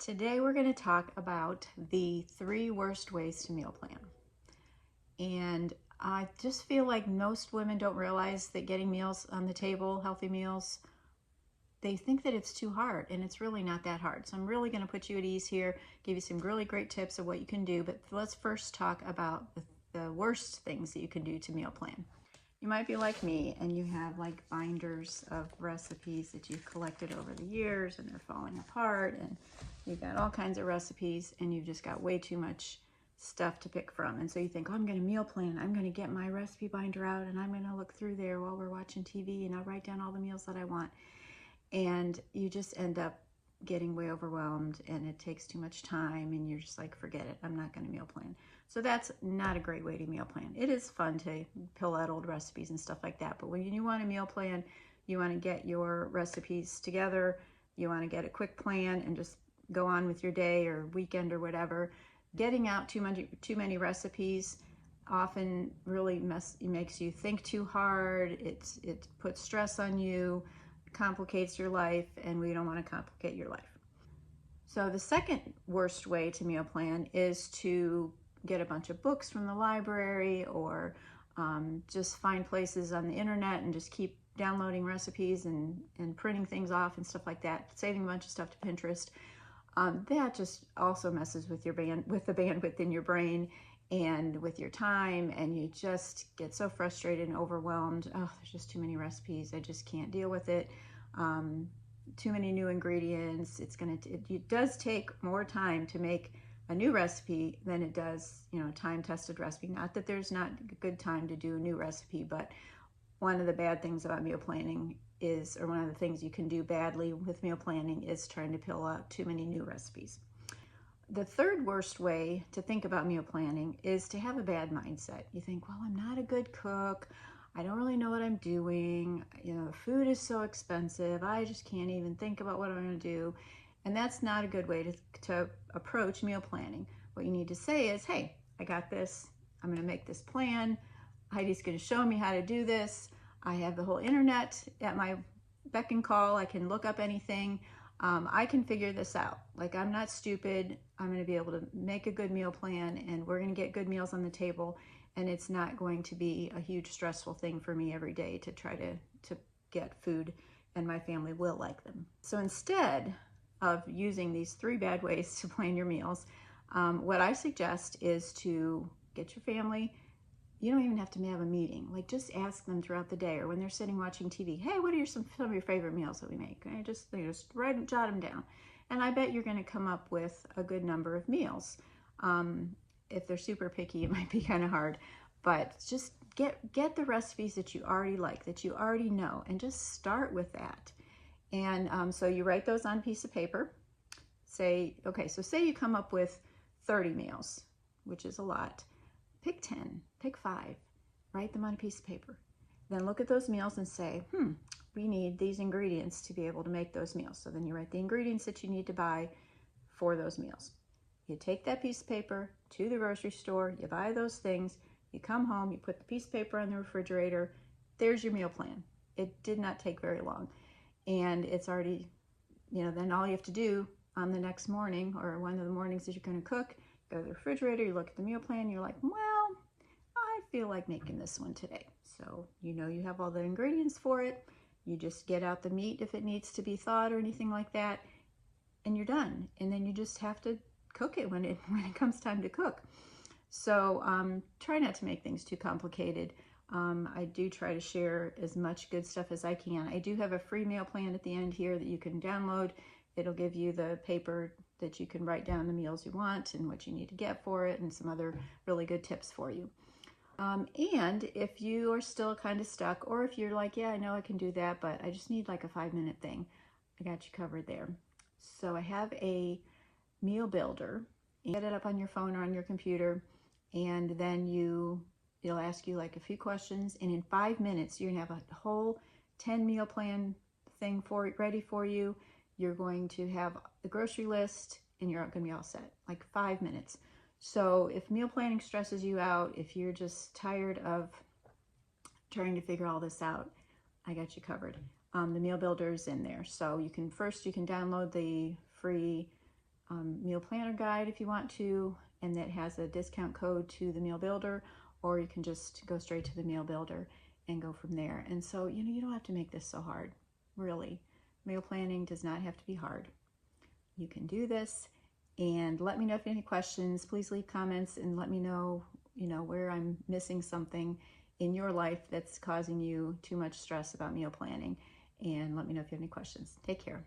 Today we're going to talk about the 3 worst ways to meal plan. And I just feel like most women don't realize that getting meals on the table, healthy meals, they think that it's too hard, and it's really not that hard. So I'm really going to put you at ease here, give you some really great tips of what you can do. But let's first talk about the worst things that you can do to meal plan. You might be like me and you have like binders of recipes that you've collected over the years and they're falling apart, and you've got all kinds of recipes and you've just got way too much stuff to pick from. And so you think, oh, I'm going to meal plan. I'm going to get my recipe binder out and I'm going to look through there while we're watching TV and I'll write down all the meals that I want. And you just end up getting way overwhelmed and it takes too much time and you're just like, forget it, I'm not going to meal plan. So that's not a great way to meal plan. It is fun to pull out old recipes and stuff like that, but when you want to meal plan, you want to get your recipes together, you want to get a quick plan and just go on with your day or weekend or whatever. Getting out too many recipes often really makes you think too hard. It puts stress on you, complicates your life, and we don't want to complicate your life. So the second worst way to meal plan is to get a bunch of books from the library or just find places on the internet and just keep downloading recipes and printing things off and stuff like that, saving a bunch of stuff to Pinterest. That just also messes with the bandwidth in your brain and with your time, and you just get so frustrated and overwhelmed. Oh, there's just too many recipes. I just can't deal with it. Too many new ingredients. It does take more time to make a new recipe than it does, time-tested recipe. Not that there's not a good time to do a new recipe, but one of the bad things about meal planning is, or one of the things you can do badly with meal planning is trying to pull out too many new recipes. The third worst way to think about meal planning is to have a bad mindset. You think, well, I'm not a good cook. I don't really know what I'm doing. The food is so expensive. I just can't even think about what I'm going to do. And that's not a good way to approach meal planning. What you need to say is, hey, I got this. I'm going to make this plan. Heidi's going to show me how to do this. I have the whole internet at my beck and call. I can look up anything. I can figure this out. Like, I'm not stupid. I'm going to be able to make a good meal plan, and we're going to get good meals on the table, and it's not going to be a huge stressful thing for me every day to try to get food, and my family will like them. So instead of using these 3 bad ways to plan your meals, what I suggest is to get your family. You don't even have to have a meeting. Like, just ask them throughout the day or when they're sitting watching TV, hey, what are some of your favorite meals that we make? And just jot them down. And I bet you're going to come up with a good number of meals. If they're super picky, it might be kind of hard. But just get the recipes that you already like, that you already know, and just start with that. And so you write those on a piece of paper. Say you come up with 30 meals, which is a lot. Pick 10, pick 5, write them on a piece of paper. Then look at those meals and say, we need these ingredients to be able to make those meals. So then you write the ingredients that you need to buy for those meals. You take that piece of paper to the grocery store, you buy those things, you come home, you put the piece of paper on the refrigerator, there's your meal plan. It did not take very long. And it's already, then all you have to do on the next morning or one of the mornings that you're going to cook, go to the refrigerator, you look at the meal plan, you're like, well, I feel like making this one today. So you have all the ingredients for it. You just get out the meat if it needs to be thawed or anything like that, and you're done. And then you just have to cook it when it comes time to cook. So try not to make things too complicated. I do try to share as much good stuff as I can. I do have a free meal plan at the end here that you can download. It'll give you the paper that you can write down the meals you want and what you need to get for it and some other really good tips for you. And if you are still kind of stuck, or if you're like, yeah, I know I can do that, but I just need like a 5-minute thing, I got you covered there. So I have a meal builder. You get it up on your phone or on your computer, and then it'll ask you like a few questions, and in 5 minutes you're gonna have a whole 10 meal plan thing ready for you. You're going to have the grocery list and you're going to be all set, like 5 minutes. So if meal planning stresses you out, if you're just tired of trying to figure all this out, I got you covered. The meal builder is in there. So you can download the free meal planner guide if you want to, and that has a discount code to the meal builder, or you can just go straight to the meal builder and go from there. And so, you don't have to make this so hard, really. Meal planning does not have to be hard. You can do this, and let me know if you have any questions. Please leave comments and let me know, where I'm missing something in your life that's causing you too much stress about meal planning. And let me know if you have any questions. Take care.